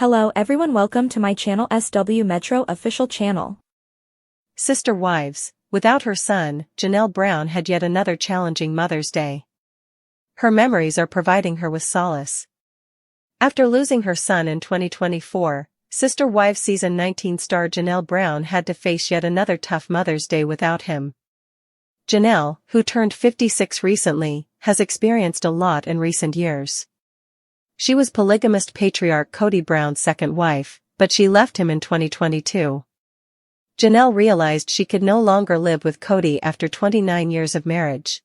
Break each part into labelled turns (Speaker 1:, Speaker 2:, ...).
Speaker 1: Hello everyone, welcome to my channel SW Metro official channel.
Speaker 2: Sister wives, without her son, Paedon Brown had yet another challenging Mother's Day. Her memories are providing her with solace. After losing her son in 2024, Sister Wives Season 19 star Paedon Brown had to face yet another tough Mother's Day without him. Paedon, who turned 56 recently, has experienced a lot in recent years. She was polygamist patriarch Kody Brown's second wife, but she left him in 2022. Paedon realized she could no longer live with Kody after 29 years of marriage.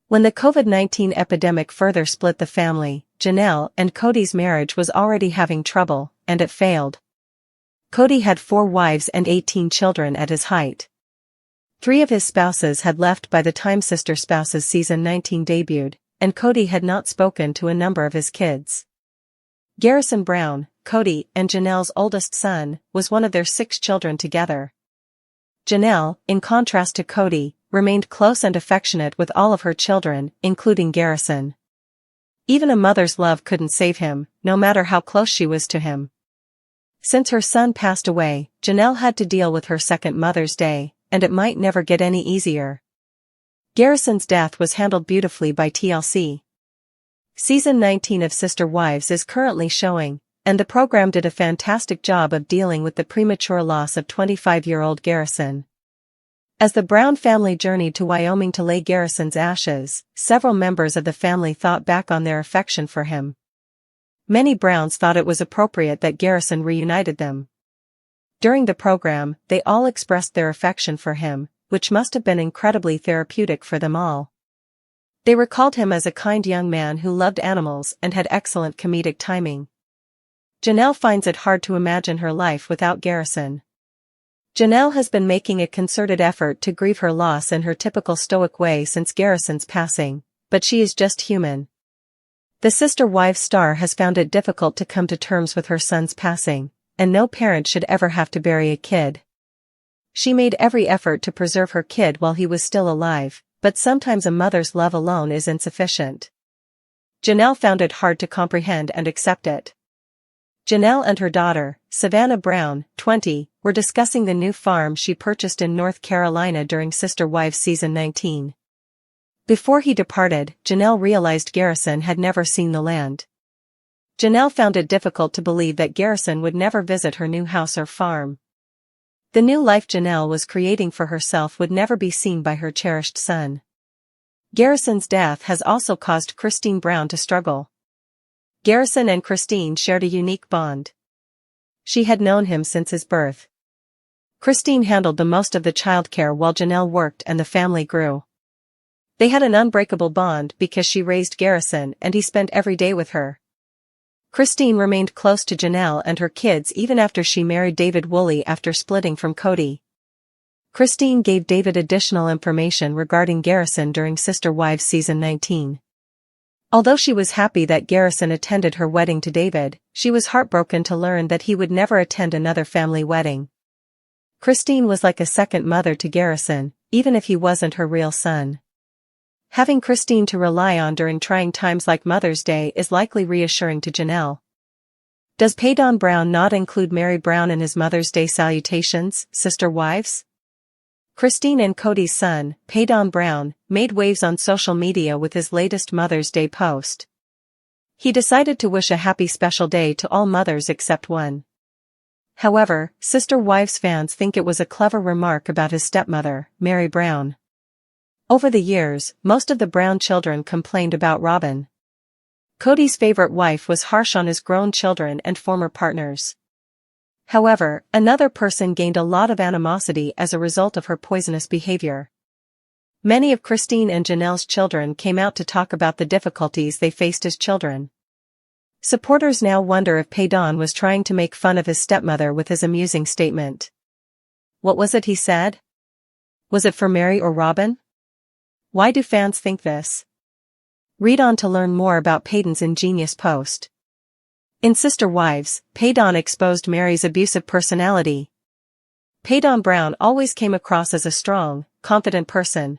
Speaker 2: When the COVID-19 epidemic further split the family, Paedon and Kody's marriage was already having trouble, and it failed. Kody had 4 wives and 18 children at his height. 3 of his spouses had left by the time Sister Spouses Season 19 debuted, and Kody had not spoken to a number of his kids. Paedon Brown, Kody and Paedon's oldest son, was one of their 6 children together. Paedon, in contrast to Kody, remained close and affectionate with all of her children, including Paedon. Even a mother's love couldn't save him, no matter how close she was to him. Since her son passed away, Paedon had to deal with her second Mother's Day, and it might never get any easier. Paedon's death was handled beautifully by TLC. Season 19 of Sister Wives is currently showing, and the program did a fantastic job of dealing with the premature loss of 25-year-old Paedon. As the Brown family journeyed to Wyoming to lay Paedon's ashes, several members of the family thought back on their affection for him. Many Browns thought it was appropriate that Paedon reunited them. During the program, they all expressed their affection for him, which must have been incredibly therapeutic for them all. They recalled him as a kind young man who loved animals and had excellent comedic timing. Paedon finds it hard to imagine her life without Paedon. Paedon has been making a concerted effort to grieve her loss in her typical stoic way since Paedon's passing, but she is just human. The Sister Wives star has found it difficult to come to terms with her son's passing, and no parent should ever have to bury a kid. She made every effort to preserve her kid while he was still alive, but sometimes a mother's love alone is insufficient. Paedon found it hard to comprehend and accept it. Paedon and her daughter, Savannah Brown, 20, were discussing the new farm she purchased in North Carolina during Sister Wives Season 19. Before he departed, Paedon realized Paedon had never seen the land. Paedon found it difficult to believe that Paedon would never visit her new house or farm. The new life Paedon was creating for herself would never be seen by her cherished son. Paedon's death has also caused Christine Brown to struggle. Paedon and Christine shared a unique bond. She had known him since his birth. Christine handled the most of the childcare while Paedon worked and the family grew. They had an unbreakable bond because she raised Paedon and he spent every day with her. Christine remained close to Paedon and her kids even after she married David Woolley after splitting from Kody. Christine gave David additional information regarding Paedon during Sister Wives Season 19. Although she was happy that Paedon attended her wedding to David, she was heartbroken to learn that he would never attend another family wedding. Christine was like a second mother to Paedon, even if he wasn't her real son. Having Christine to rely on during trying times like Mother's Day is likely reassuring to Paedon. Does Paedon Brown not include Mary Brown in his Mother's Day salutations, Sister Wives? Christine and Kody's son, Paedon Brown, made waves on social media with his latest Mother's Day post. He decided to wish a happy special day to all mothers except one. However, Sister Wives fans think it was a clever remark about his stepmother, Mary Brown. Over the years, most of the Brown children complained about Robyn. Kody's favorite wife was harsh on his grown children and former partners. However, another person gained a lot of animosity as a result of her poisonous behavior. Many of Christine and Paedon's children came out to talk about the difficulties they faced as children. Supporters now wonder if Paedon was trying to make fun of his stepmother with his amusing statement. What was it he said? Was it for Mary or Robyn? Why do fans think this? Read on to learn more about Paedon's ingenious post. In Sister Wives, Paedon exposed Mary's abusive personality. Paedon Brown always came across as a strong, confident person.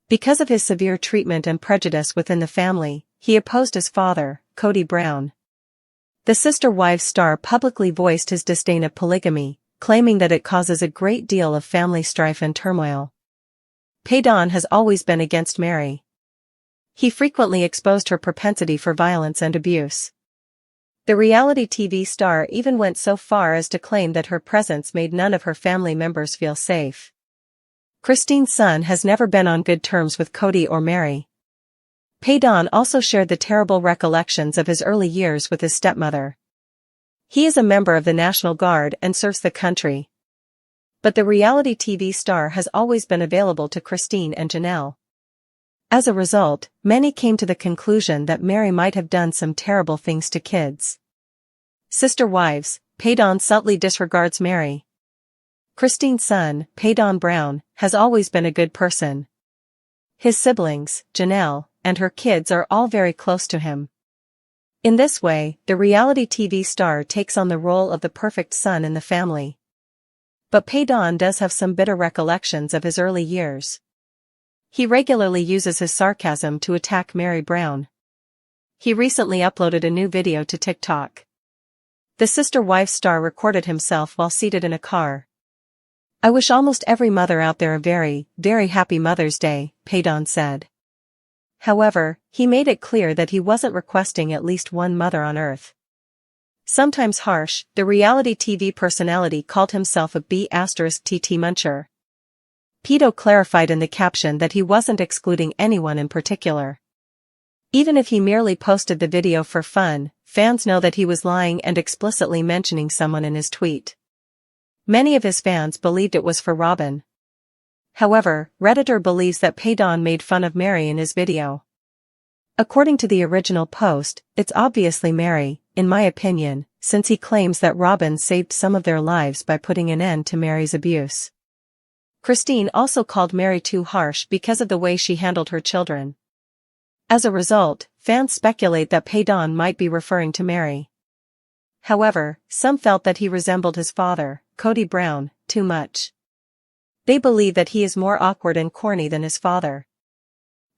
Speaker 2: Because of his severe treatment and prejudice within the family, he opposed his father, Kody Brown. The Sister Wives star publicly voiced his disdain of polygamy, claiming that it causes a great deal of family strife and turmoil. Paedon has always been against Mary. He frequently exposed her propensity for violence and abuse. The reality TV star even went so far as to claim that her presence made none of her family members feel safe. Christine's son has never been on good terms with Kody or Mary. Paedon also shared the terrible recollections of his early years with his stepmother. He is a member of the National Guard and serves the country. But the reality TV star has always been available to Christine and Janelle. As a result, many came to the conclusion that Mary might have done some terrible things to kids. Sister Wives, Paedon subtly disregards Mary. Christine's son, Paedon Brown, has always been a good person. His siblings, Janelle, and her kids are all very close to him. In this way, the reality TV star takes on the role of the perfect son in the family. But Paedon does have some bitter recollections of his early years. He regularly uses his sarcasm to attack Mary Brown. He recently uploaded a new video to TikTok. The Sister Wives star recorded himself while seated in a car. "I wish almost every mother out there a very, very happy Mother's Day," Paedon said. However, he made it clear that he wasn't requesting at least one mother on Earth. Sometimes harsh, the reality TV personality called himself a B*TT muncher. Paedon clarified in the caption that he wasn't excluding anyone in particular. Even if he merely posted the video for fun, fans know that he was lying and explicitly mentioning someone in his tweet. Many of his fans believed it was for Robyn. However, Redditor believes that Paedon made fun of Mary in his video. According to the original post, it's obviously Mary, in my opinion, since he claims that Robyn saved some of their lives by putting an end to Mary's abuse. Christine also called Mary too harsh because of the way she handled her children. As a result, fans speculate that Paedon might be referring to Mary. However, some felt that he resembled his father, Kody Brown, too much. They believe that he is more awkward and corny than his father.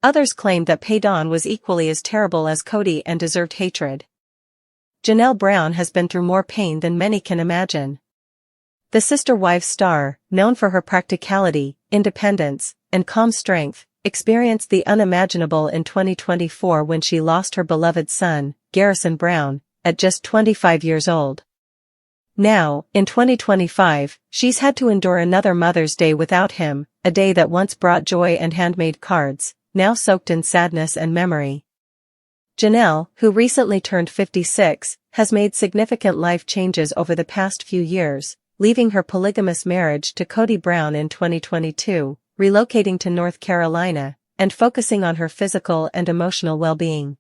Speaker 2: Others claimed that Paedon was equally as terrible as Kody and deserved hatred. Janelle Brown has been through more pain than many can imagine. The Sister Wives star, known for her practicality, independence, and calm strength, experienced the unimaginable in 2024 when she lost her beloved son, Paedon Brown, at just 25 years old. Now, in 2025, she's had to endure another Mother's Day without him, a day that once brought joy and handmade cards, now soaked in sadness and memory. Janelle, who recently turned 56, has made significant life changes over the past few years, leaving her polygamous marriage to Kody Brown in 2022, relocating to North Carolina, and focusing on her physical and emotional well-being.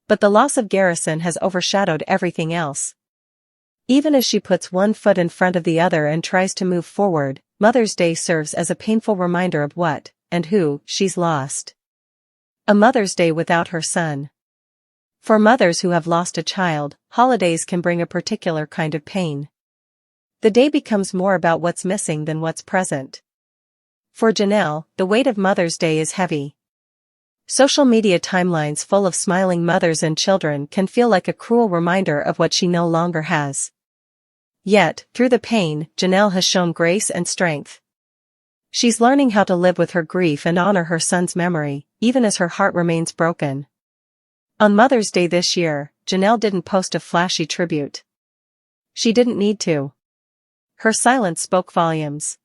Speaker 2: But the loss of Paedon has overshadowed everything else. Even as she puts one foot in front of the other and tries to move forward, Mother's Day serves as a painful reminder of what, and who, she's lost. A Mother's Day without her son. For mothers who have lost a child, holidays can bring a particular kind of pain. The day becomes more about what's missing than what's present. For Janelle, the weight of Mother's Day is heavy. Social media timelines full of smiling mothers and children can feel like a cruel reminder of what she no longer has. Yet, through the pain, Janelle has shown grace and strength. She's learning how to live with her grief and honor her son's memory, even as her heart remains broken. On Mother's Day this year, Janelle didn't post a flashy tribute. She didn't need to. Her silence spoke volumes.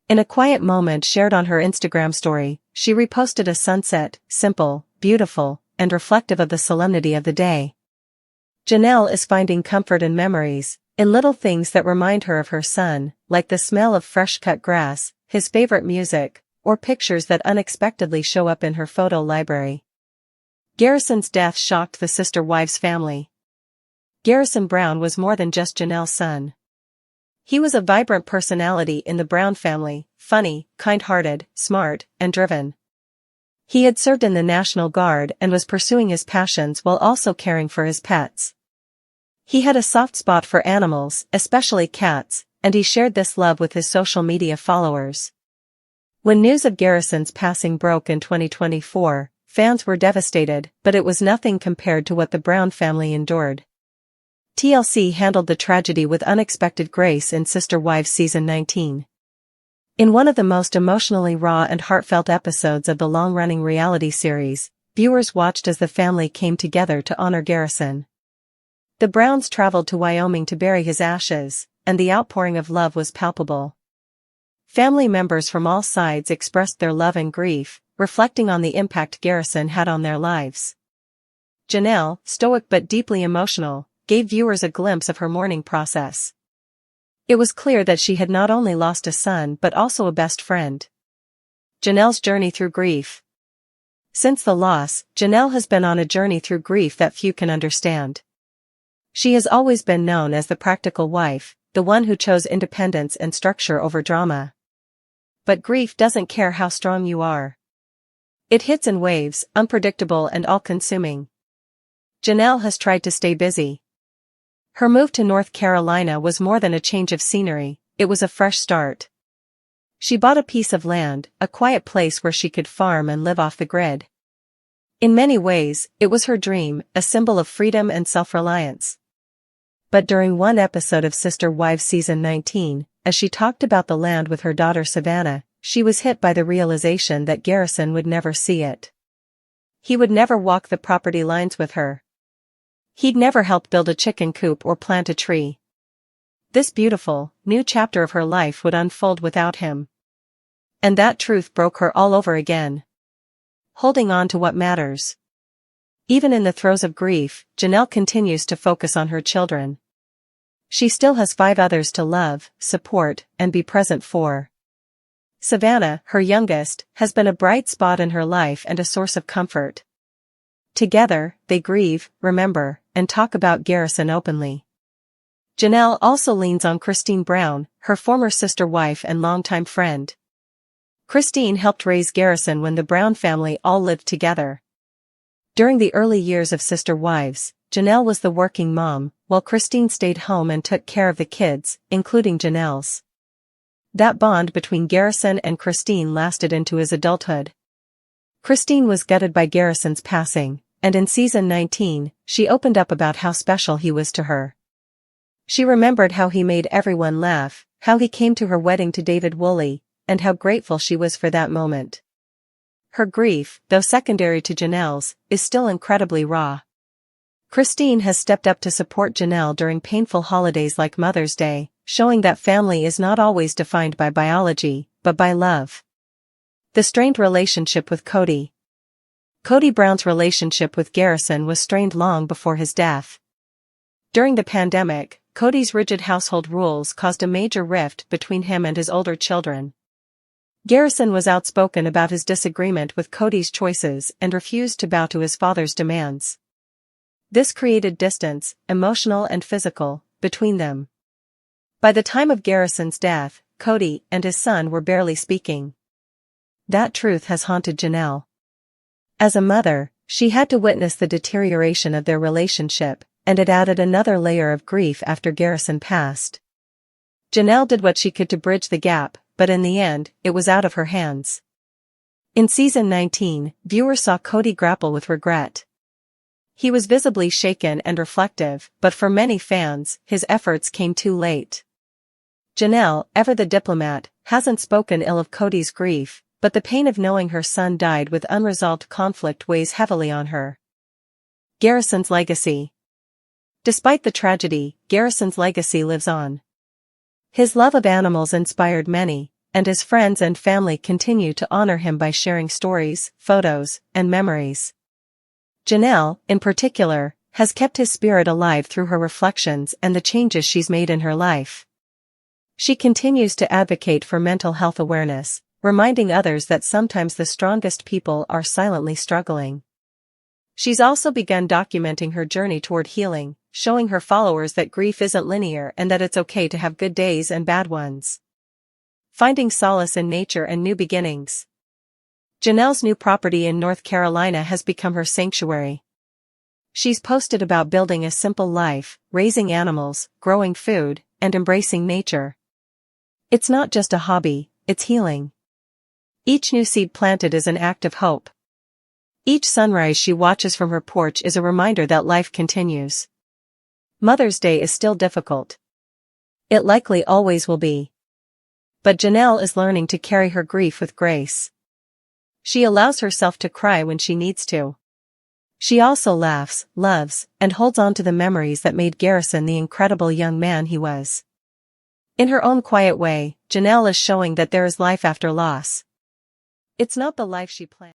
Speaker 2: In a quiet moment shared on her Instagram story, she reposted a sunset, simple, beautiful, and reflective of the solemnity of the day. Janelle is finding comfort in memories, in little things that remind her of her son, like the smell of fresh-cut grass, his favorite music, or pictures that unexpectedly show up in her photo library. Paedon's death shocked the Sister Wives family. Paedon Brown was more than just Janelle's son. He was a vibrant personality in the Brown family, funny, kind-hearted, smart, and driven. He had served in the National Guard and was pursuing his passions while also caring for his pets. He had a soft spot for animals, especially cats, and he shared this love with his social media followers. When news of Paedon's passing broke in 2024, fans were devastated, but it was nothing compared to what the Brown family endured. TLC handled the tragedy with unexpected grace in Sister Wives Season 19. In one of the most emotionally raw and heartfelt episodes of the long-running reality series, viewers watched as the family came together to honor Garrison. The Browns traveled to Wyoming to bury his ashes, and the outpouring of love was palpable. Family members from all sides expressed their love and grief, reflecting on the impact Garrison had on their lives. Janelle, stoic but deeply emotional, gave viewers a glimpse of her mourning process. It was clear that she had not only lost a son but also a best friend. Janelle's journey through grief. Since the loss, Janelle has been on a journey through grief that few can understand. She has always been known as the practical wife, the one who chose independence and structure over drama. But grief doesn't care how strong you are. It hits in waves, unpredictable and all-consuming. Janelle has tried to stay busy. Her move to North Carolina was more than a change of scenery, it was a fresh start. She bought a piece of land, a quiet place where she could farm and live off the grid. In many ways, it was her dream, a symbol of freedom and self-reliance. But during one episode of Sister Wives Season 19, as she talked about the land with her daughter Savannah, she was hit by the realization that Garrison would never see it. He would never walk the property lines with her. He'd never help build a chicken coop or plant a tree. This beautiful, new chapter of her life would unfold without him. And that truth broke her all over again. Holding on to what matters. Even in the throes of grief, Janelle continues to focus on her children. She still has 5 others to love, support, and be present for. Savannah, her youngest, has been a bright spot in her life and a source of comfort. Together, they grieve, remember, and talk about Garrison openly. Janelle also leans on Paedon Brown, her former sister wife and longtime friend. Christine helped raise Garrison when the Brown family all lived together. During the early years of Sister Wives, Janelle was the working mom, while Christine stayed home and took care of the kids, including Janelle's. That bond between Garrison and Christine lasted into his adulthood. Christine was gutted by Garrison's passing, and in Season 19, she opened up about how special he was to her. She remembered how he made everyone laugh, how he came to her wedding to David Woolley, and how grateful she was for that moment. Her grief, though secondary to Janelle's, is still incredibly raw. Christine has stepped up to support Janelle during painful holidays like Mother's Day, showing that family is not always defined by biology, but by love. The strained relationship with Kody. Kody Brown's relationship with Garrison was strained long before his death. During the pandemic, Kody's rigid household rules caused a major rift between him and his older children. Garrison was outspoken about his disagreement with Kody's choices and refused to bow to his father's demands. This created distance, emotional and physical, between them. By the time of Garrison's death, Kody and his son were barely speaking. That truth has haunted Janelle. As a mother, she had to witness the deterioration of their relationship, and it added another layer of grief after Garrison passed. Janelle did what she could to bridge the gap, but in the end, it was out of her hands. In Season 19, viewers saw Kody grapple with regret. He was visibly shaken and reflective, but for many fans, his efforts came too late. Janelle, ever the diplomat, hasn't spoken ill of Kody's grief, but the pain of knowing her son died with unresolved conflict weighs heavily on her. Garrison's legacy. Despite the tragedy, Garrison's legacy lives on. His love of animals inspired many, and his friends and family continue to honor him by sharing stories, photos, and memories. Janelle, in particular, has kept his spirit alive through her reflections and the changes she's made in her life. She continues to advocate for mental health awareness, reminding others that sometimes the strongest people are silently struggling. She's also begun documenting her journey toward healing, showing her followers that grief isn't linear and that it's okay to have good days and bad ones. Finding solace in nature and new beginnings. Janelle's new property in North Carolina has become her sanctuary. She's posted about building a simple life, raising animals, growing food, and embracing nature. It's not just a hobby, it's healing. Each new seed planted is an act of hope. Each sunrise she watches from her porch is a reminder that life continues. Mother's Day is still difficult. It likely always will be. But Janelle is learning to carry her grief with grace. She allows herself to cry when she needs to. She also laughs, loves, and holds on to the memories that made Garrison the incredible young man he was. In her own quiet way, Janelle is showing that there is life after loss. It's not the life she planned.